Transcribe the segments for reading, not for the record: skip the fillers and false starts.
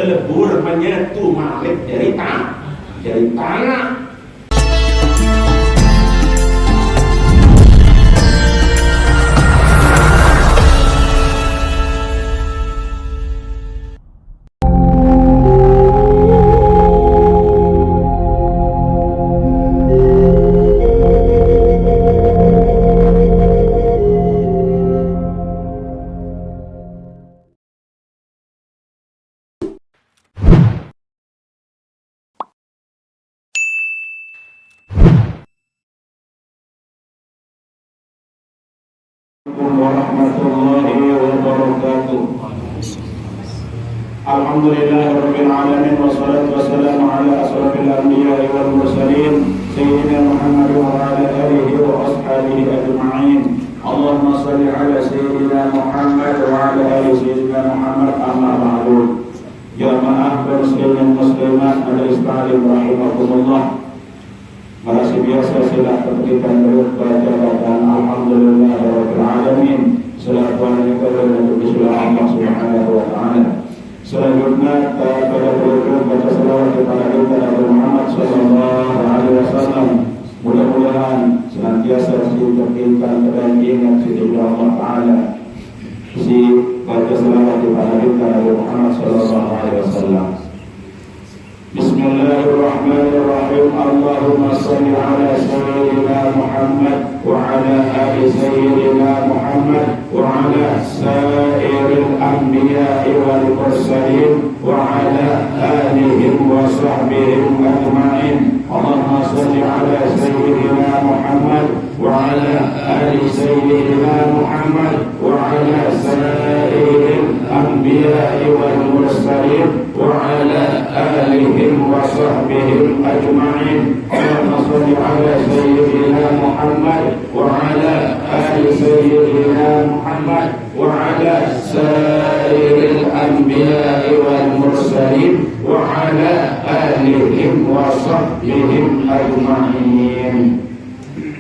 melebur menyetu malik dari tanah. Warahmatullahi wabarakatuh. Alhamdulillahirabbil alamin wassalatu wassalamu ala asrofil anbiya'i wal mursalin sayyidina Muhammad wa ala alihi wa ashabihi ajma'in. Allahumma shalli ala sayyidina Muhammad wa ala ali sayyidina Muhammad amma ba'du. Jamaah muslimin muslimat al-islam rahimakumullah. Masih biasa sila kita baca bacaan alhamdulillahirabbil alamin. Salatu alaikum Allah subhanahu wa ta'ala. Selanjutnya pada beliau baca salawat kepada Nabi Muhammad sallallahu alaihi wasallam. Mudah-mudahan senantiasa ditertibkan dan ingat sisi Allah Ta'ala. Si baca salawat kepada Nabi Muhammad sallallahu alaihi wasallam. Bismillahirrahmanirrahim. Allahumma salli ala sayyidina Muhammad wa ala ali sayyidina Muhammad wa ala sairil anbiya'i wal mursalin wa ala alihim wa sahbihim ajma'in. Allahumma salli ala sayyidina Muhammad wa ala ali sayyidina Muhammad wa ala sairil anbiya'i wal mursalin wa ala alihim wa sahbihim ajma'in. Allahumma salli ala sayyidina Muhammad wa ala ali sayyidina Muhammad wa ala sairil anbiya'i wal mursalin wa ala alihim wa sahbihim ajma'in.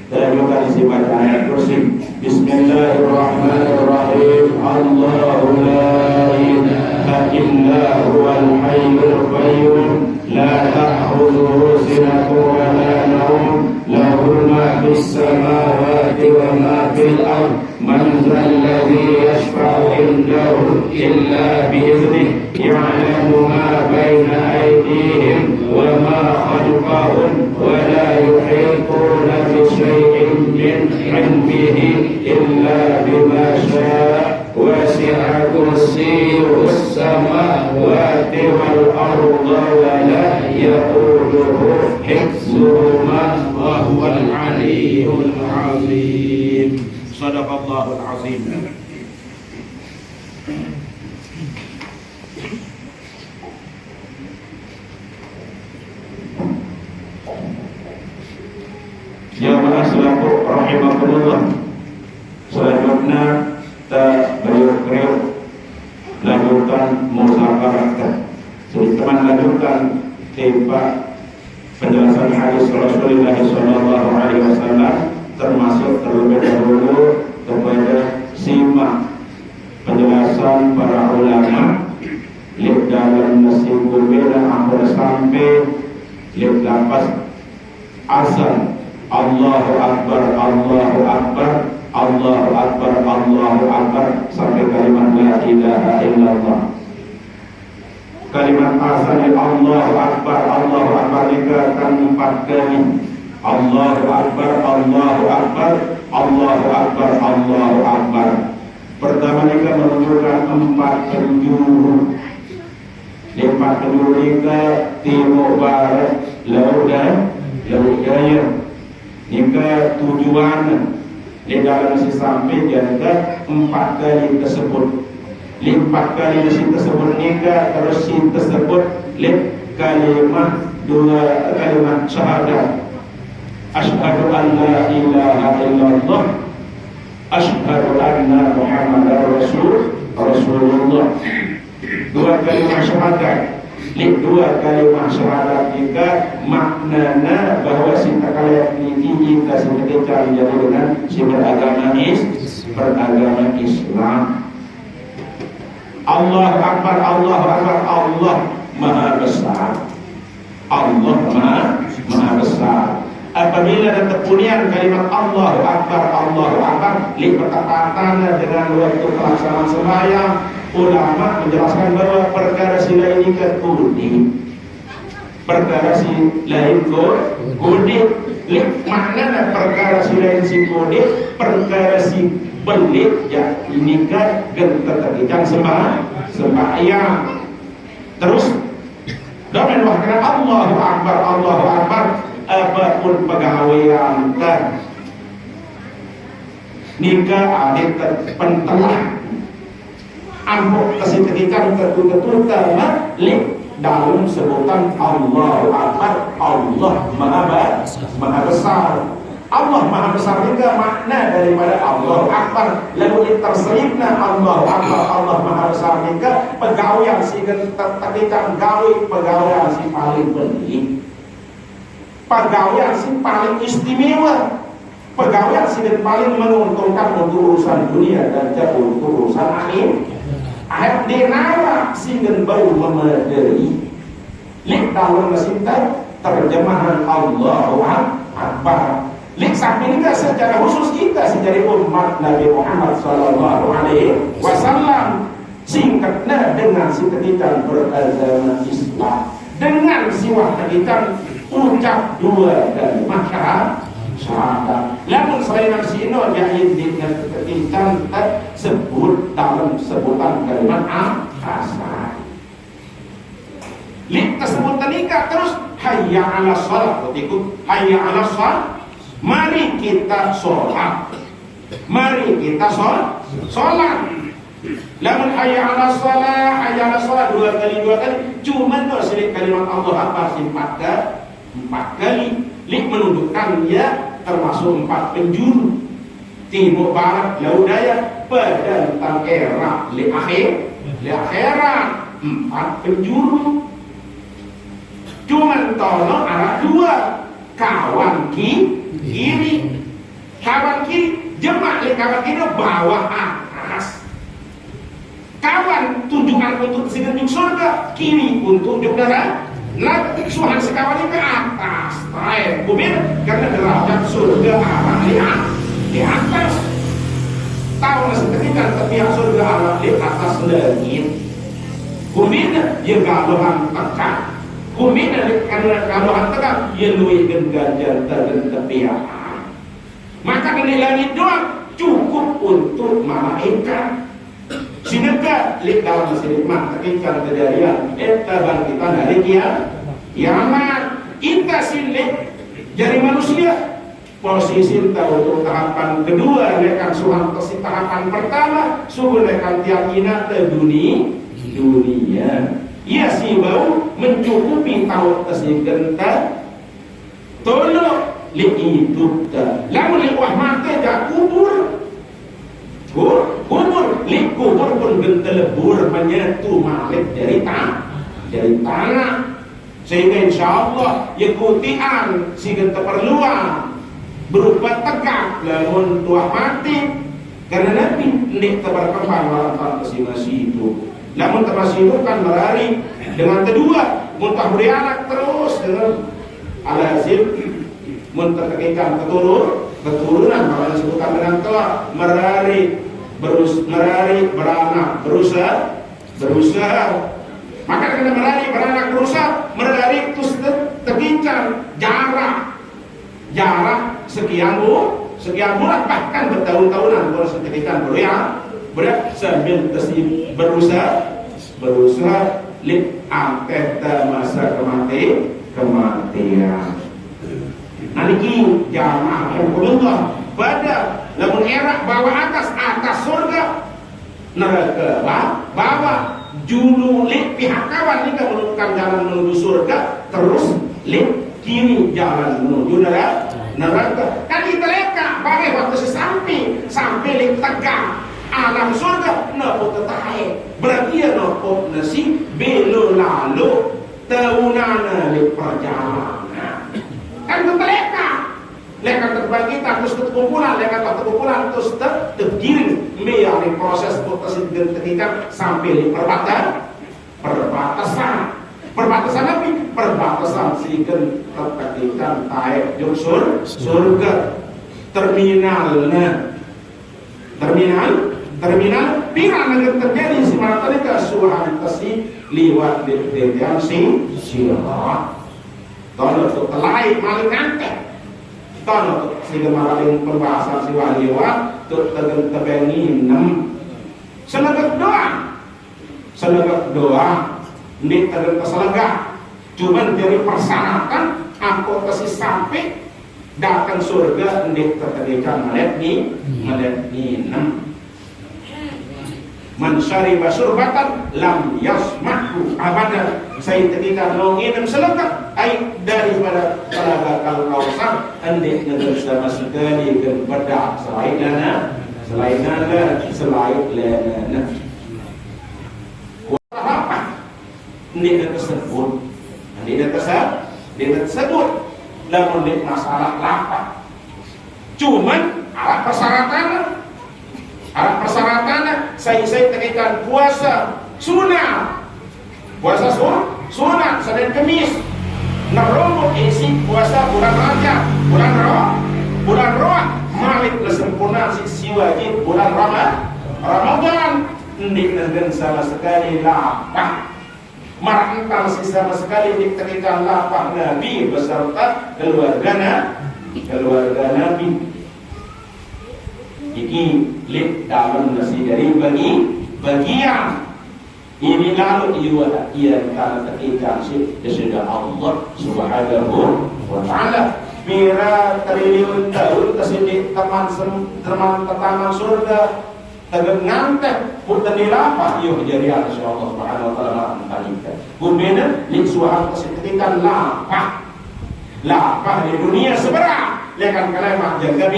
Dan juga isi baca ayat kursi. Bismillahirrahmanirrahim. Allahu la ilaha illa huwal hayyul qayyum la ta'khudhuhu sinatun wa la nawm lahu ma fis samawati wa ma fil ard man dzalladzi yashfa'u indahu illa bi'idhnihi ya'lamu ma baina aydihim wa ma khalfahum wa la yuhituna bi shay'in min 'ilmihi illa bima sha'a wasi'a kursiyyuhu as-samawati wal arda wa la ya'uduhu hifdhuhuma wa huwal 'aliyyul 'azim. Shadaqallahul 'azim. Jamaah selaku rahimakumullah. Selanjutnya kita beriuk-beriuk lanjutkan muzakarah. Teman lanjutkan tiba penjelasan hadis Rasulullah sallallahu alaihi wasallam, termasuk terlebih dahulu kepada simak penjelasan para ulama lip dalam nasibul bela hampir sampai lip lapas asal Allahu Akbar, Allahu Akbar, Allahu Akbar, Allahu Akbar sampai kalimat la ilaha illallah. Kalimat asal Allahu Akbar, Allahu Akbar dikatakan 4 kali. Allahu Akbar, Allahu Akbar, Allahu Akbar, Allahu Akbar. Pertama kita menunjukkan 4 penjuru. 4 penjuru kita timur barat, laut dan daya. Jika tujuan di dalam si samping jika 4 kali tersebut, 4 kali tersebut nikah terus si tersebut kalimat 2 kalimat syahadat. Asyhadu an la ilaha illallah, asyhadu anna Muhammadar Rasulullah. 2 kalimat syahadat. 2 kalimat syahadat jika maknanya bahwa sinta kalian ini jika sebagai cari jadi dengan si beragama Islam. Allah Akbar, Allah Akbar, Allah maha besar. Allah maha besar. Apabila ada kepunyaan kalimat Allahu Akbar, li bertepatan dengan waktu pelaksanaan sembahyang, ulama menjelaskan bahwa perkara sila ini kekudi, perkara si lain kudi, li makna perkara si lain si kudi, perkara si belit ya ini kan gentetegijan sembahyang. Terus dan waktu Allahu Akbar apapun pegawaian kan nikah adik terpentelah ampuk kesitikan tertutup termalik dalam sebutan Allahu Akbar. Allah maha besar. Allah maha besar juga makna daripada Allahu Akbar. Lalu terselipna Allahu Akbar, Allah maha besar juga pegawaian si tertegikan gawe pegawaian si paling penting, pegawaian si paling istimewa, pegawaian si paling menguntungkan untuk urusan dunia dan untuk urusan akhir dinara si bau memadai. Lek dalam mesinta terjemahan Allahu Akbar. Lek sampai ini secara khusus kita secara umat Nabi Muhammad Sallallahu Alaihi Wasallam singkatnya dengan singkatan beragama Islam dengan siwah kita ucap dua kalimat syahadat. Namun selain sino jahil dengan ketinggian tersebut dalam sebutan kalimat asal. Link tersebut tenika terus hayya 'ala shalah, ikut hayya 'ala shalah. Mari kita sholat. Mari kita sholat. Lamun hayya 'ala shalah dua kali cuman sedikit kalimat Allah apa empat kali. Link menunjukkan ya termasuk 4 penjuru timur barat laut daya pada tentang era li akhirat 4 penjuru. Cuman tolong arah 2 kawan kiri, kawan kiri jemaah li kawan kiri bawah atas, kawan tunjukkan untuk segenjung surga, kiri untuk tunjuk neraka. Nah, suhan sekawan ke atas, taib, bumir karena derajat surga arah di atas. Tahu nasi ketika tepian surga arah di atas langit. Bumir dia galuhan tekan, bumir karena galuhan tekan dia luih ganjar dan tepian. Maka dari langit doang cukup untuk malaikat. Sineka lek dalam masjid mak ketika kejadian bangkitan dari kiamat kita silek jadi manusia posisi tahu untuk tahapan kedua lekan suhan ke tahapan pertama subuh lekan keyakinan ke dunia ia si bau mencukupi tahu kesegenta tolong lek hidup lamun lek wah mati jak kubur kubur pun gentelebur menyatu malik dari tanah sehingga insya Allah ikutian si keperluan berupa tegak lamun tua mati karena Nabi nek berkembang malam masih itu lamun termasih itu kan berlari dengan kedua muntah beri anak terus dengan alazim muntah kekikan keturunan kalau disebutkan dengan telah merari beranak berusaha maka karena beranak berusaha merari terus terbincang jarak sekian bulan bahkan bertahun-tahunan baru seketika berat sambil berusaha lip angket masa kematian nanti jamaah yang berubah pada lamun era bawah atas surga neraka bawah julu lip pihak kawan ini menunjukkan jalan menuju surga terus lip kiri jalan menuju neraka kan kita leka bagai waktu sampai lip tegak alam surga nopo tetahe berarti ya nopo nasi belo lalu tahunana lip perjalanan kan kita leka terbagi terus kekumpulan terus tergiring melalui proses proses ketika sampai di perbatasan Perbatasan apa? Perbatasan sigen ketekikan taek jeung surga. Terminalnya. Terminal pira negeri terjadi si martalika suhan tasi liwat di tetian si sirat. Tono tu telai maling ngante. Tono sigen maling perbahasan si waliwat tu tebengi 6. Senegak doa. Ini terdengar keselegah. Cuman dari persyaratan aku kasih sampai datang surga ini terkadikan malet ni 6. Man syariba surbatan lam yasmahu abada. Saya ketika nongin selegah ai daripada telaga Kausar hendak negeri sama sekali kepada selain lana. Dia tersebut lamun di masalah lapar. Cuman alat persyaratannya saya tekikan puasa sunat Senin Kemis narombok isi puasa bulan Rajab bulan Roh malik sempurna si wajib bulan Ramadan ini dengan sama sekali lapar. Marantal si sama sekali ditekikan lapar Nabi beserta keluarga Nabi. Ini lip dalam nasi dari bagian ini lalu ia tanah tekikan si sudah Allah Subhanahu wa Ta'ala. Mira triliun tahun kesini teman surga tegak ngantek punten dilapah ieu kejadian insyaallah subhanahu wa taala mentalika. Gumena lin suahang kesetikan lapah di dunia seberang lekan kalemah jaga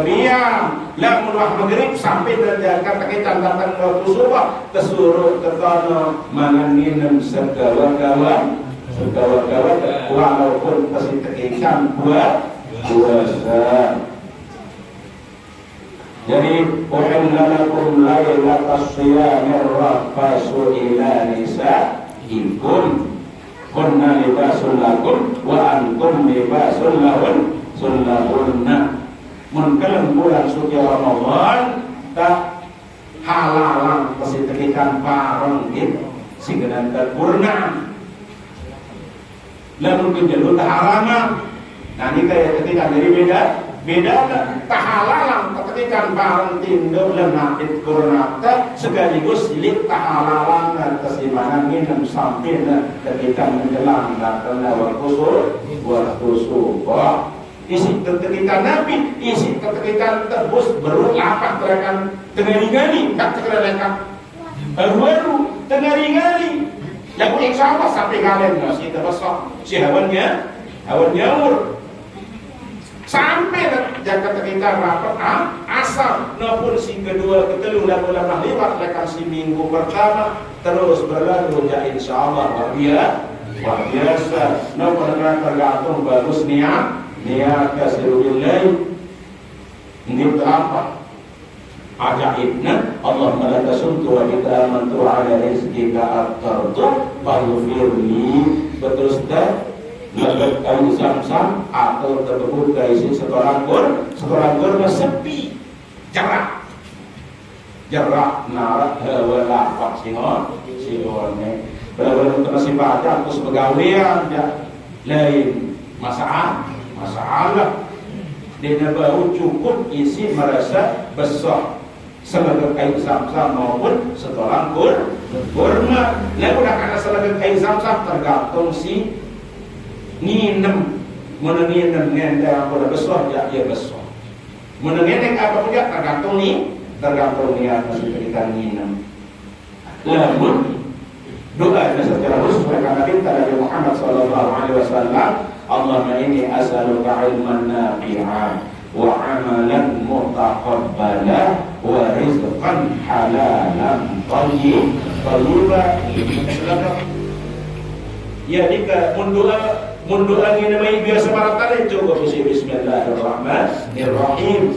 biang la mulwah maghrib sampai terjaga tekitan datang waktu subuh kesuruh ketono mananginem segala-gala walaupun kesetikan puasa. Jadi uhillalakum lailatas siyamir rafasu ila nisaikum kunna libasul lakum wa antum libasul lahunna. Mun kalem bulan suci Ramadan tak halalan kesitekikan bareng gitu sigenan purna. Lalu kejalu tak halaman. Nah ini kayak ketika dari beda tak halalan ketika bareng tindak lenakit koronata sekaligus lit tak halalan dan kesimanan minum sampai ketika menjelang datang waktu subuh isi ketika Nabi isi ketika tebus berut lapar terakan tengah-gali tak terlengkap baru tengah-gali yang insya Allah sampai kalian masih terbesar si hawannya nyawur sampai jaga ketika rapat asal maupun si kedua ketelu lama lewat lekan si minggu pertama terus berlalu ya insya Allah luar biasa maupun tergantung bagus niat kasirubillah ini apa ajaibna Allah malaka suntu wa kita amantu ala rizkika at-tardu faghfirli betul sudah lagat kayu Zam-Zam atau terbebut kaisi seorang gur sepi jarak narak wala vaksingon silone belum terasi baca terus pegawaian lain masalah dia baru cukup isi merasa besar selagat kayu Zam-Zam maupun seorang kurma lalu udah karena selagat kayu Zam-Zam tergantung si nginem menenginem ngendang pada besar ya besar menenginem apa pun tergantung niat masih kita nginem lamun doa secara khusus mereka minta dari Muhammad SAW Allahumma inni as'aluka ilman nafi'an wa amalan mutaqabbala wa rizqan halalan thayyiban ya jika mundur lagi namanya biasa maratan coba bismillahirrahmanirrahim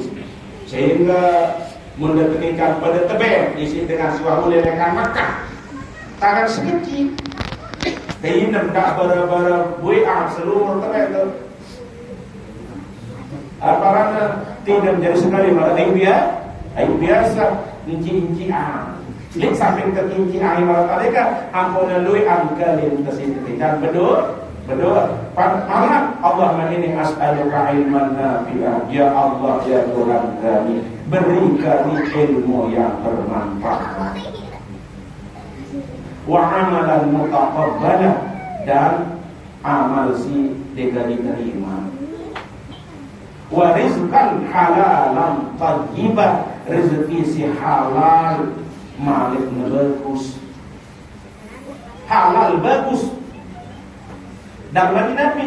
sehingga mendetekan pada tebel isi dengan suara lekan Makkah tangan sekecil Kaya nak bara-bara bui'ah seluruh tempat tu. Aparana tidak menjadi sekali malah air biasa inci lek sampai ke inci air malah adakah ampun lui angkalin kesintikan berdoa malah Allahumma inni as'aluka ilman nafi'ah ya Allah ya Tuhan kami beri kami ilmu yang bermanfaat wa amalan mutaqabbalah dan amal si diterima wa rizqan halalan thayyibah rezeki si halal malik bagus halal bagus dan lagi Nabi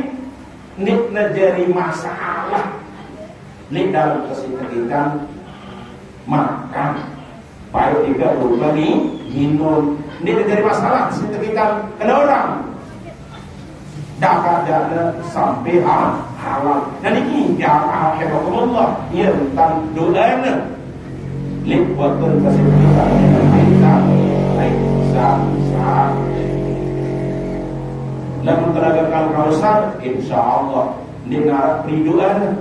nik najari masalah nik dalam kesintikan makan baik juga berbagi minum ini dari masalah kesintikan kena orang dapat sampai halal dan ini jamaah Allah ia tentang doanya lip waktu kesintikan kita baik sah lamun teragakan kausar insyaallah dengar riduan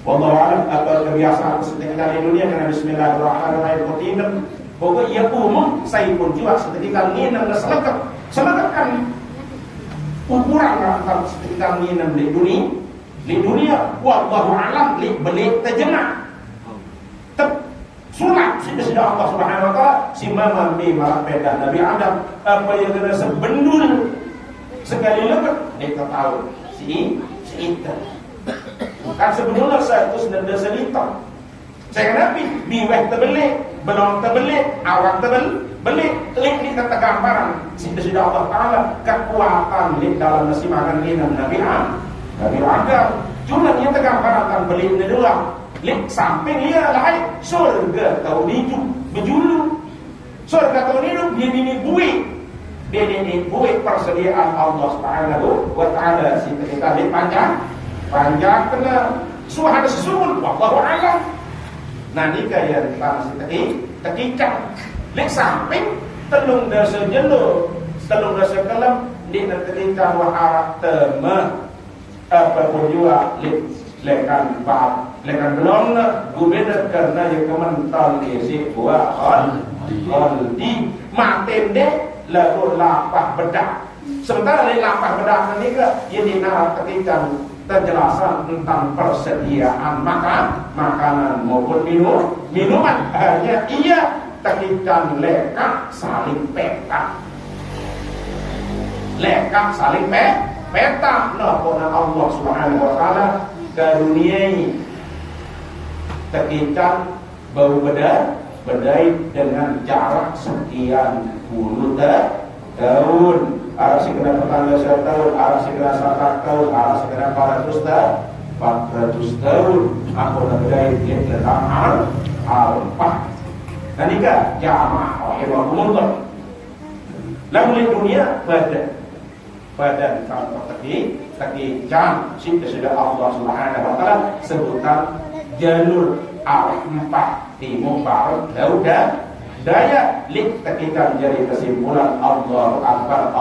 wallahu a'lam apa kebiasaan kesintikan di dunia karena bismillahirrahmanirrahim pokok ia umum saya pun juga seketika nginam dan selekat kan ukuran antara seketika nginam di dunia wallahu a'lam li belik terjemah sunat sudah Allah Subhanahu wa taala si mama mi marah pedah Nabi Adam apa yang kena sebendul sekali lekat dia tahu si itu kan sebelumnya saya tu sudah selita saya Nabi biweh terbelik belum terbelik awak terbelik link di kata gambaran sudah Allah taala kekuatan di dalam nasi makan minum Nabi Adam cuma dia tergambaran kan belik ni dua link samping dia lain surga tahu hidup berjulu surga tahu hidup dia ini buih dia ini buih persediaan Allah Subhanahu wa taala si kita di panjang kena suhada sesuul wallahu a'lam nah ni kaya kita si ketika lek samping telung dasa jelo telung dasa kelam di ketika waharat tema apa pun juga lekan belum gubernur karena yang kemental isi wa di maten deh lalu lapah bedak sementara di lapah bedak ini ke ini narap ketika penjelasan tentang persediaan makanan maupun minuman hanya ia ketika lekak saling peta nah Allah Subhanahu wa taala karuniai ketika bau bedai dengan jarak sekian puluh tahun arah sekitar petangga 1 tahun arah sekitar 1 tahun arah sekitar 400 tahun aku nak bedai dia letak alpah dan jika jamaah rahimahumullah lalu dunia badan kalau tadi jam sudah Allah Subhanahu wa taala sebutan jalur al-4 timur barat laut dan daya link ketika menjadi kesimpulan Allahu Akbar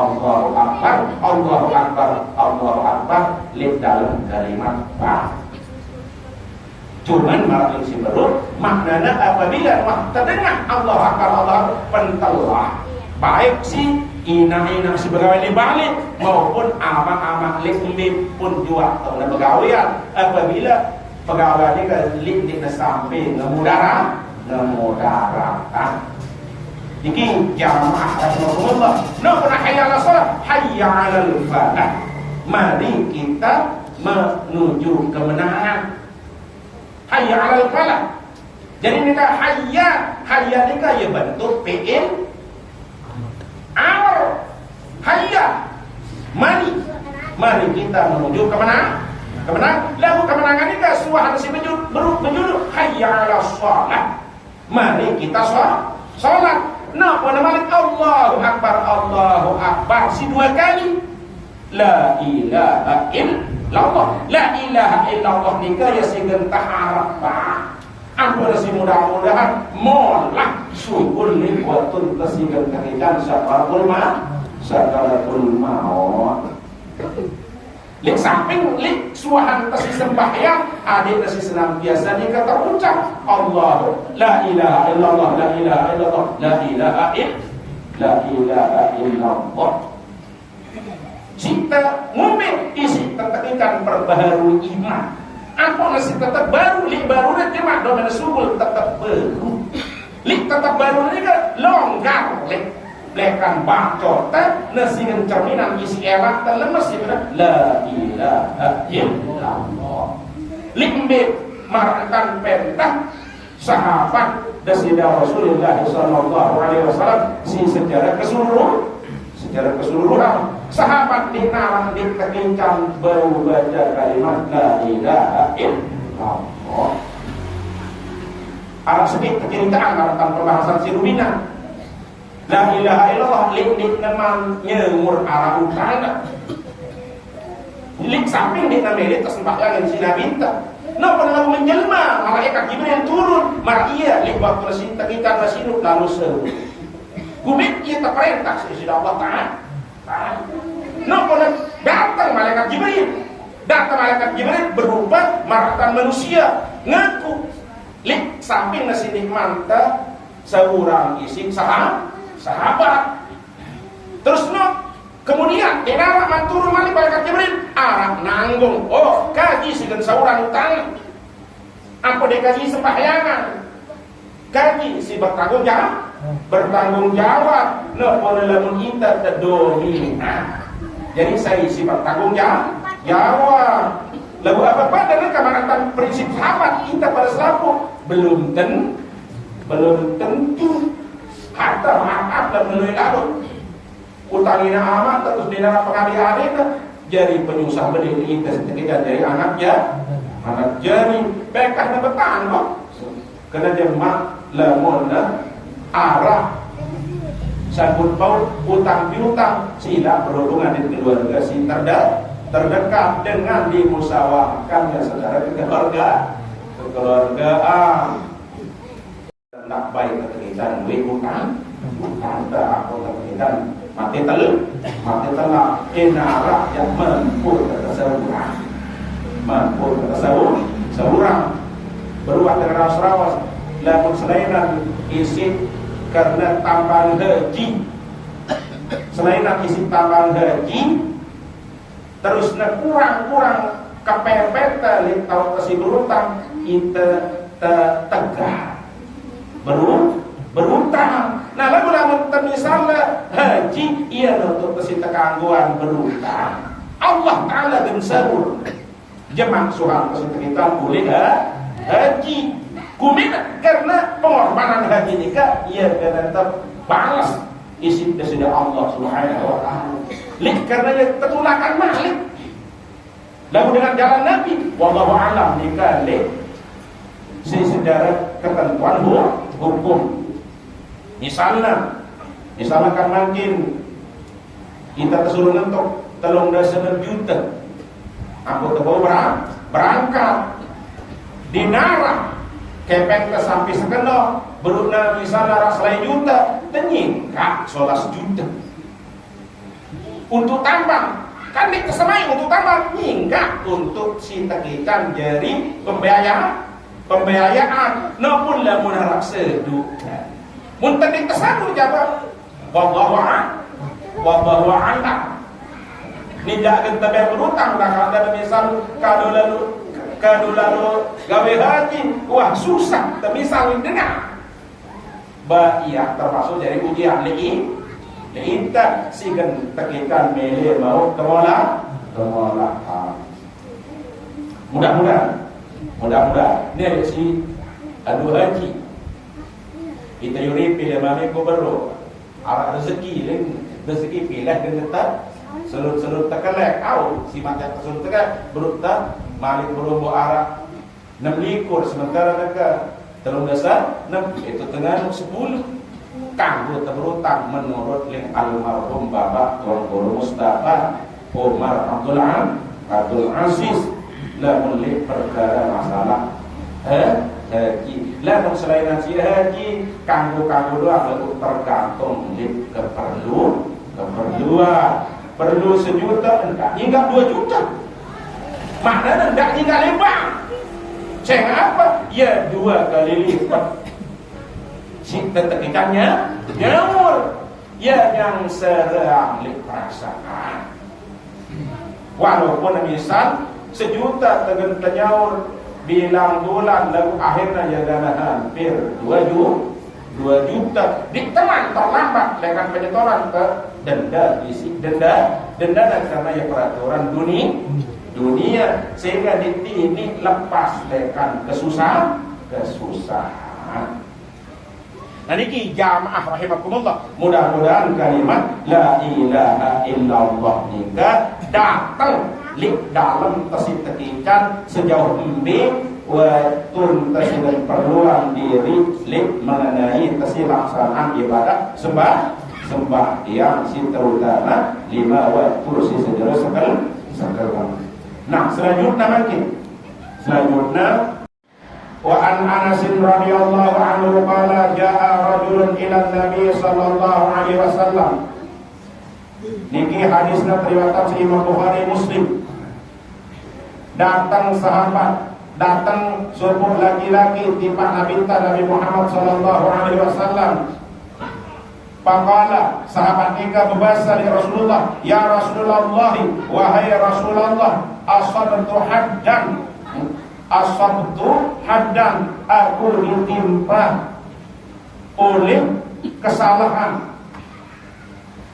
link dalam kalimat cuman malah isi baru maknanya apabila terdengar Allah Akbar pentelah baik si ina sebagai balik maupun amak lip pun juga atau pegawaian apabila pegawai ini lip di samping ngemudara iki jamaah Rasulullah nak hayya ala salat hayya ala falah mari kita menuju kemenangan hayya ala falah jadi nikah hayya nikah ya bentuk fi'il amr hayya mari kita menuju kemenangan lalu kemenangan ini suah harus berjudul hayya ala salat mari kita salat nah pada malik Allahu Akbar si 2 kali la ilaha illallah nikah ya si gentah harap ampun si mudah-mudahan molah syukur li watun kesigan keridan sakaratul maut. Lek samping lek suahan tasi sembahyang adik tasi senantiasa ni kata ucap Allah la ilaha illallah la ilaha illallah la ilaha illallah. Cita ngumit isi tetakikan perbaharui iman. Apa masih tetap baru lek baru dan jemaah domen subul tetap baru. Lek tetap baru ni kan longgar lek lekan bacot nasi dengan cerminan isi elak dan lemes itu la ilaha illallah. Limbit marakan perintah sahabat dasida Rasulullah sallallahu alaihi wasallam secara keseluruhan sahabat dinarang ditekinkan baru baca kalimat la ilaha illallah. Arab sedikit kekiritaan tentang pembahasan sirubina. La ilaha illallah lik memang nyemur arah utara. Lik samping dik namanya tersembahyang sila minta. No pernah menjelma malaikat Jibril turun. Maria lik waktu cinta kita nasinuk lalu seru. Gubit kita perintah sisi Allah Taala. No pernah datang malaikat Jibril. Datang malaikat Jibril berubah marahkan manusia ngaku. Lik samping nasi manta seorang isi sahabat. Terus kemudian dengar manturun malik malaikat Jibril arah nanggung. Oh kaji dengan seorang utang. Apa dia kaji sembahyangan? Kaji si bertanggung jawab. No boleh lamun kita terdomina. Jadi saya si bertanggung jawab. Lalu apa dengan kemanatan prinsip sahabat kita pada selaku belum tentu. Harta maaf dan melalui larut utangina amat terus dinara pengadi-adi jadi penyusah berdiri kita dari anak jari bekah dan betan kok kena jemaah lemona arah sambut paut utang piutang sila berhubungan di keluarga si terdekat dengan dimusyawarahkannya secara kekeluargaan. Nak baik ketegitan duit utang tak apa ketegitan mati telur enara yang mampu seorang beruat dengan rawas lamun selainan isi karena tambahan haji selainan isi tambahan haji terus kurang kepepet lek tau kasih berutang kita tegak berutang. Nah lalu misalnya haji ia untuk pesita keangguan berutang. Allah Taala dan sabur jemaah surat pesita kita boleh haji. Kumina karena pengorbanan haji ini ia kena terbalas isi dari Allah Subhanahu wa taala. Lek karena ia tertulakan malik. Lalu dengan jalan Nabi wallahu a'lam nikah lek secara ketentuan hukum. Misalnya kan makin kita disuruh ngentok 3,9 juta. Aku terbawa berangkat dinara kepeng ke sampai sekena beruna misalnya raslai juta tenyingkak 11 juta untuk tambang kan dikesemai untuk tambang hingga untuk sintekikan jadi pembiayaan namun lamun harap sedukan muntah dikesanur jawab wallahu a'lam tidak kita berutang dah ada misal kado lalu gawe haji wah susah misal dengar iya termasuk dari ujian kita sigan tekikan mele mau tolak mudah-mudahan ini si adu haji kita yuri pilih mami ko baru arah rezeki pilih dan tetap selut tekelek kau si macam selut tekelek berutang malik berumbu arah 6 likur sementara mereka terung dasar 6 itu tengah 10 kanggo berutang menurut ling almarhum Bapak Tuan Guru Mustafa Umar Abdul Aziz lamun li perkara masalah haji lamun selain haji kanggo doang itu tergantung li Berdua. Perlu 1 juta, enggak 2 juta. Maknanya enggak hingga lebar. Ceng apa? Ya 2 kali lipat. Si tetekikannya nyaur. Ya yang serang perasaan. Walaupun misal 1 juta tegen nyaur bilang bulan lalu akhirnya jaga hampir 2 juta. Di teman terlambat dengan penyetoran ke denda isi denda karena ya peraturan dunia sehingga ini lepas dengan kesusahan. Nah niki jamaah rahimakumullah, mudah-mudahan kalimat la ilaha illallah nika datang li dalam tasitekikan sejauh embi watun tasidan perluan diri li mengenai tasilaksanaan ibadah sembahyang si terutama 5 waktu si sejarah sekalian. Nah selanjutnya wa an Anas radhiyallahu anhu qala jaa rajulun ila Nabi sallallahu alaihi wasallam. Niki hadisna riwayat Imam Bukhari Muslim. Datang sahabat, datang sebuah laki-laki tiba Nabi Muhammad sallallahu alaihi wasallam. Faqala sahabat nikah berbahasa di Rasulullah, ya Rasulullah, wahai Rasulullah, asabtu haddan, aku ditimpa oleh kesalahan,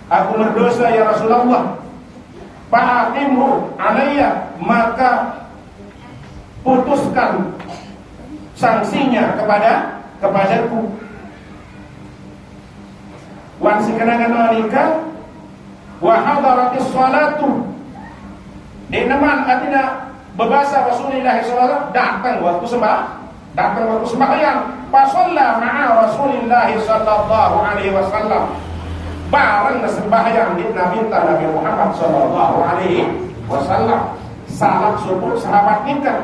aku berdosa ya Rasulullah. Fa'aqimhu alayya, maka putuskan sanksinya kepadaku. Wan sikenangan alika wa hadaratis salatu. Di naman atina berbahasa Rasulullah SAW datang waktu sembahyang. Fasalla ma'a Rasulullah sallallahu alaihi wasallam. Bareng sembahyang di Nabi Muhammad sallallahu alaihi wasallam. Salat subuh sahabat nikah.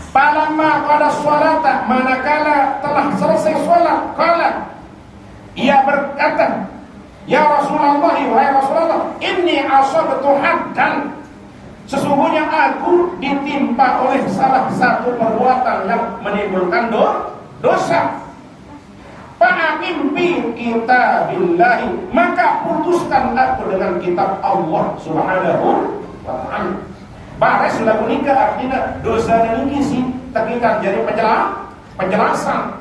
Falamma qada sholata, manakala telah selesai sholat, qala, ia berkata, ya Rasulullah, wahai Rasulullah, inni asabtu haddan, sesungguhnya aku ditimpa oleh salah satu perbuatan yang menimbulkan dosa. Fa'aqim bi kitabillahi, maka putuskan aku dengan kitab Allah subhanahu wa ta'ala. Bares lagu nikah artinya dosa dan ini sih tekikan jadi penjelasan.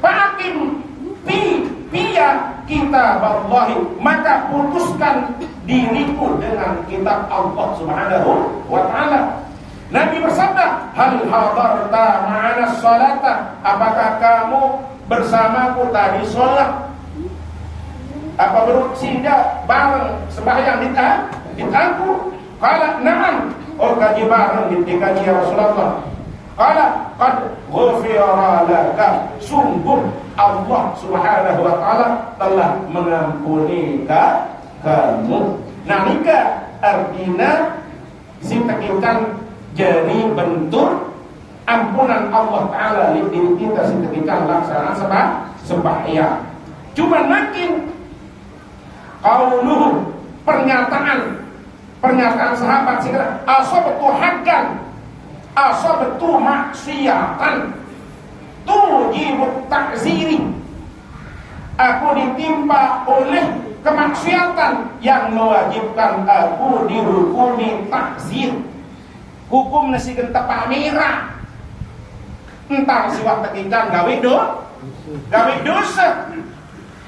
Fa'aqim biya kitab Allah, maka putuskan diriku dengan kitab Allah subhanahu wa ta'ala. Nabi bersabda, hal hadarta ma'ana sholata, apakah kamu bersamaku tadi sholat? Apa berusia bareng sembahyang aku? Qala na'am, oh kaji bareng dikaji ya Rasulullah. Qala qad ghufira laka, sungguh Allah subhanahu wa ta'ala telah mengampuni kamu. Nah nikah artinya sitekikan jadi bentuk ampunan Allah ta'ala di diri kita sitekikan laksana sembahyang. Cuma makin qauluhu, pernyataan sahabat segera asabtu haddan, asabtu maksiatan tujibut ta'ziri, aku ditimpa oleh kemaksiatan yang mewajibkan aku dihukumi takzir. Hukum nasi genta pamira entang siwak tekikan gawe dosa.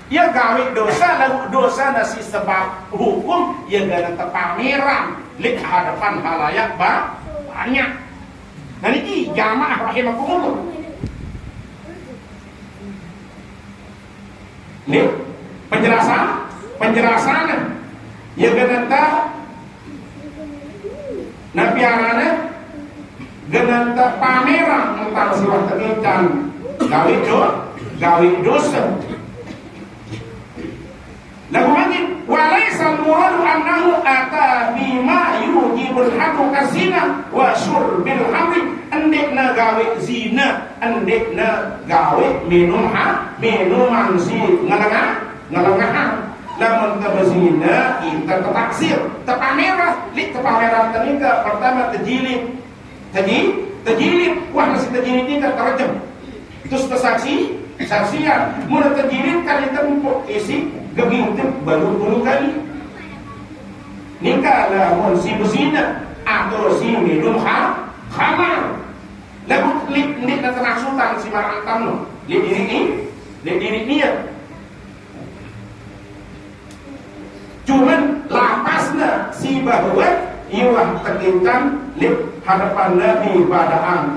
Ya gawe dosa, lalu dosa nasi sebab hukum ya gana tepamiran lek hadapan halayak banyak. Nah ini jamaah rahimakumullah. Nih penjelasannya ya gana nabiarana gana pameran tentang siwak tekikan gawe dosa. Lagu majid walaisal muradu annahu ata bima yujibul hadu kasina wa syurbil hamri, endekna gawe zina, endekna gawe minuman si ngelengah Lamun tabazina kita tertaksir, terpamerah, terpamerah tenika pertama terjilid. Terjilid, wah masih terjilid ini terjem. Terus tersaksi, saksian, mun terjilid kali tempuk isi gegintik baru kali. Nikah lamun si bezina atau si minum khamar. Lalu lik termaksutan si marantam no. Lik diri niat. Cuman lapasna si bahwa iwah tekinkan lik hadapan Nabi badaan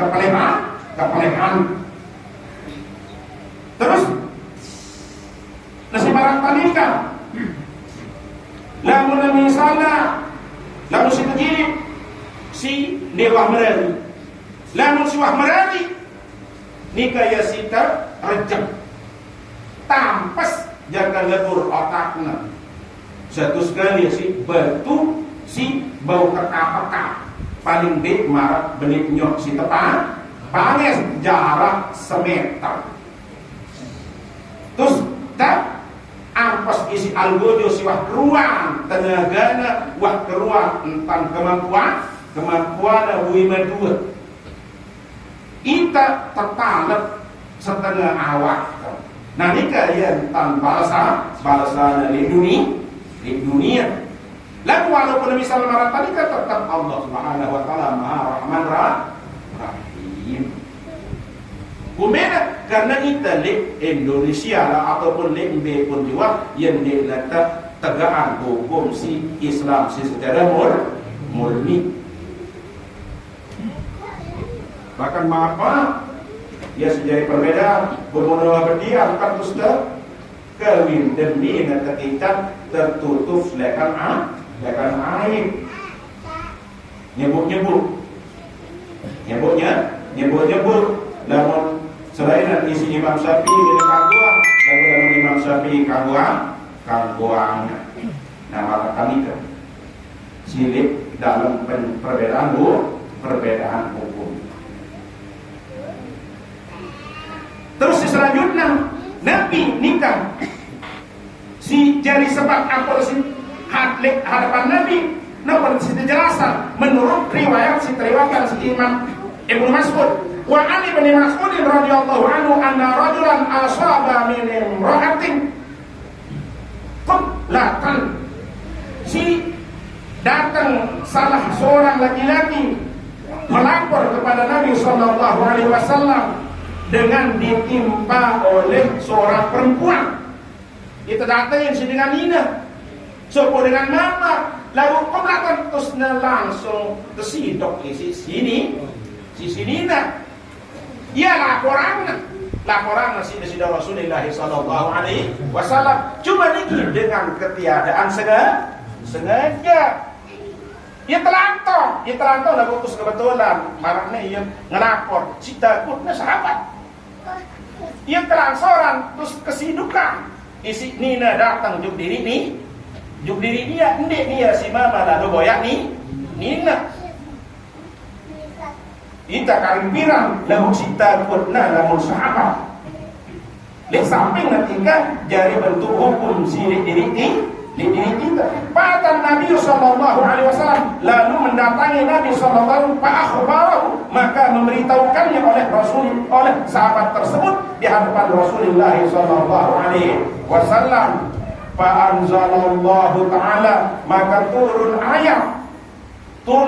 kepalehan. Terus nasi marantam nikah. Lamun misalnya lamun si terjadi si dewa merari. Lamun si wah merari nikah ya sita rejek tampas jaga lebur otakna satu sekali si batu si bau kekap paling dek marak benit nyok si tepan panges jarak semeter terus tak ampas isi algojo si wah keruan tenagana wah keruan entan kemampuan wima dua ita tertalep setengah awak. Nah ini kalian tanpa balasan di dunia. Lalu walaupun misal marah tadi kan tetap Allah Subhanahu Wa Taala Maha Rahman Rahim. Kumena karena kita di Indonesia lah ataupun di B pun juga yang diletak tegaan hukum si Islam si secara murni. Bahkan maka ya sejari perbedaan bermula berdiam kan terus kawin demi ketika tertutup lekan air nyebut namun selain nanti si Imam Syafi'i di kangguang lalu Imam Syafi'i kangguang nah maka kami kan silik dalam perbedaan hukum. Terus selanjutnya Nabi nikah si jari sebab apa si hadapan Nabi namun si dijelasan menurut riwayat si teriwayatkan si Imam Ibnu Mas'ud wa an Ibnu Mas'ud radhiyallahu anhu anna rajulan asaba min imra'atin qablatan si datang salah seorang laki-laki melapor kepada Nabi sallallahu alaihi wasallam dengan ditimpa oleh seorang perempuan. Kita datangin si dengan Nina, sopo dengan mama, lalu keberatan terusnya langsung tersidok si Nina. Ya laporan si Rasulullah Sallallahu Alaihi Wasallam. Cuma ini dengan ketiadaan sengaja. Ia terlantar dah fokus kebetulan. Marahnya ia ngelapor, si takutnya sahabat. Ia kelangsoran terus kesidukan isi Nina datang juk diri dia ndek dia si mama lalu boyak Nina ita karimpiran lamun si takutna lamun sahabat lek samping nanti kan jari bentuk hukum si diri kita. Bahkan Nabi sallallahu alaihi wasallam lalu mendatangi Nabi sallallahu alaihi maka memberitahukannya oleh sahabat tersebut di hadapan Rasulullah sallallahu alaihi wasallam. Fa anzalallahu taala maka turun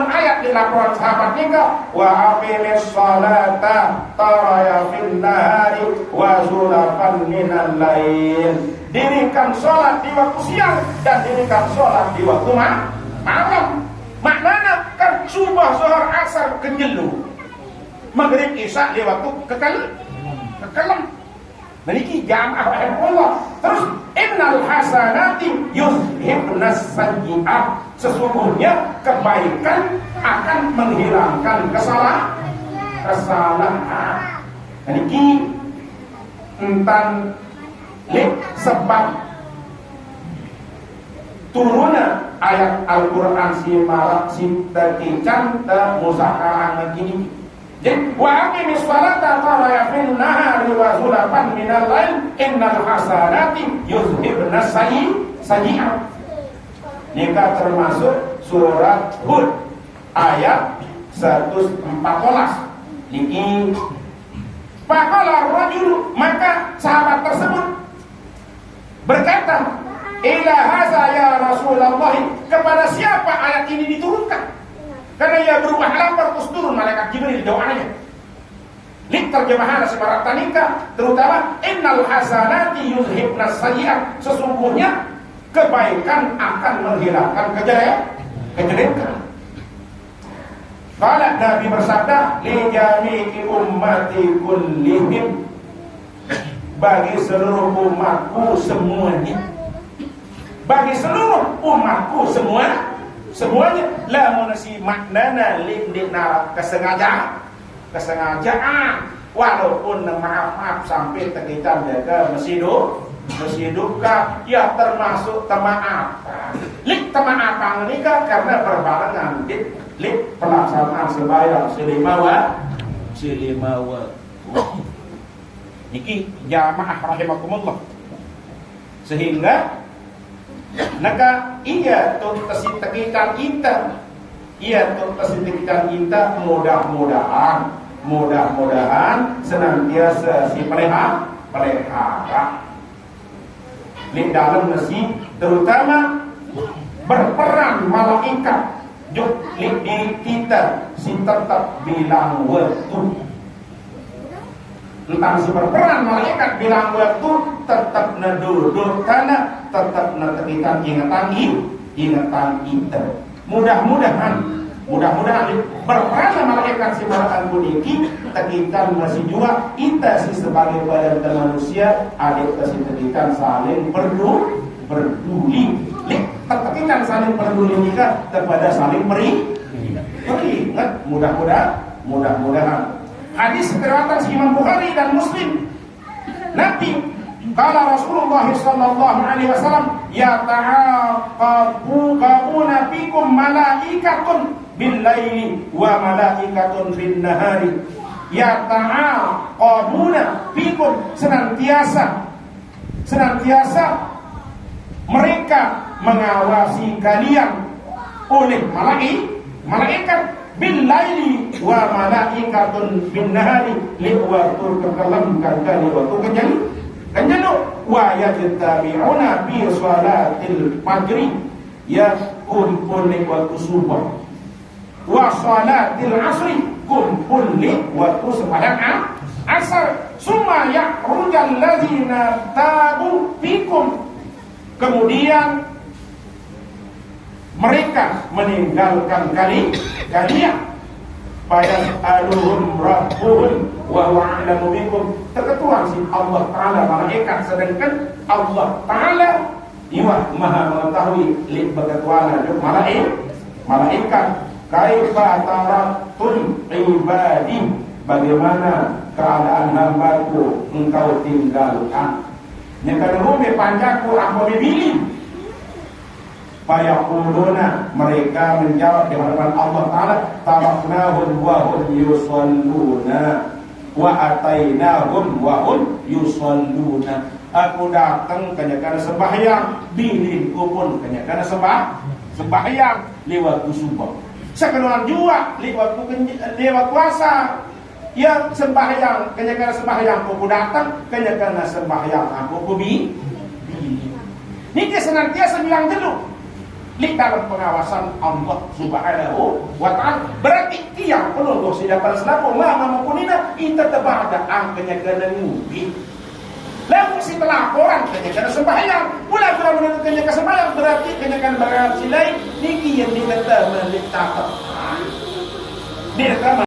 ayat di laporan sahabat nikah wa aqimis salata taraya fil nahari wa zulafan minal lail. Dirikan sholat di waktu siang dan dirikan sholat di waktu malam. Maknanya kan subuh, zuhur, asar kenjelu, maghrib, isya di waktu kekelam. Memiliki jamaah Allah. Terus innal hasanati yuzhibnas sayyi'at. Sesungguhnya kebaikan akan menghilangkan kesalahan. Memiliki entan sebab turunnya ayat Al-Quran si marak si terkican muzakarah begini. Jadi wa aqimis salata tarafin nahari wa zulafan minal lail innal hasanati yuzhibnas sajian. Nika termasuk surat Hud ayat 114. Niki faqala ar-rajulu, maka sahabat tersebut berkata, ila haza ya Rasulullah, kepada siapa ayat ini diturunkan? Karena ia berubah lapar terus turun malaikat Jibril doanya. Link terjemahan sebarat tanika, terutama innal hasanati yuzhibnas sayyi'at, sesungguhnya kebaikan akan menghilangkan kejelekan. Kalau Nabi bersabda, li jami'i ummati kullihim, bagi seluruh umatku semuanya, bagi seluruh umatku semuanya, lamun si maknana lindina kesengajaan, walaupun maaf sampai tekitan jaga mesidukah, ya termasuk temaaf. Lik temaafan nikah karena berbarengan lik pelaksanaan sembahyang selimawa. Niki jamaah rahimakumullah. Sehingga naka iya tu tekitan kita, mudah-mudahan senantiasa si pelihara di dalam nasi, terutama berperan malaikat juk diri kita si tetap bilang waktu. Tentang si berperan malaikat bilang waktu tetap naduduk karena tetap natekitan ingatan kita. Mudah-mudahan berperan malaikat si malakan puniki tekitan masih juga kita si sebagai badan manusia adik tekitan saling peduli. Tekitan saling peduli nikah kepada saling ingat mudah-mudahan. Hadis riwayat Imam Bukhari dan Muslim. Nabi kala Rasulullah sallallahu alaihi wasallam, ya ta'aqabuna fikum malaikatun bil laili wa malaikatun bin nahari. Ya ta'aqabuna fikum, senantiasa mereka mengawasi kalian oleh malaikat bil laili wa malaikatun bin nahari, li waktu kekelamkan kali waktu kenjelu wa yajtabi'una bi sholatil fajri, ya kumpul li waktu subuh, wa sholatil asri kumpul li waktu sembahyang asar, summa ya'rujal ladzina tabu fikum, kemudian mereka meninggalkan kalian, pada aluhum rabbuhum wa huwa a'lamu bikum, terketuan si Allah Ta'ala malaikat, sedangkan Allah Ta'ala iwa maha mengetahui li berketuanan malaikat. Kaifa taratul ibadi, bagaimana keadaan hambaku engkau tinggalkan. Nyata rumi panjaku aku memilih. Fayaquluna, mereka menjawab di hadapan Allah Ta'ala, taraknahum wa hum yusalluna wa atainahum wa hum yusalluna. Aku datang kenyakan sembahyang, bilinku pun kenyakan sembahyang lewat subuh. Sekeluar juga lewat puasa. Ya sembahyang, kenyakan sembahyang aku datang, kenyakan sembahyang aku bi. Niki senantiasa bilang dulu di dalam pengawasan Allah Subhanahu wa Ta'ala. Berarti tiang penuh si dapat selaku lama mempunina kita tebada angkanya kena ngubi. Lalu si pelaporan kenyakan sembahyang, pula menurut kenyakan sembahyang, berarti kenyakan barang silai niki yang dikata meliktakan. Dia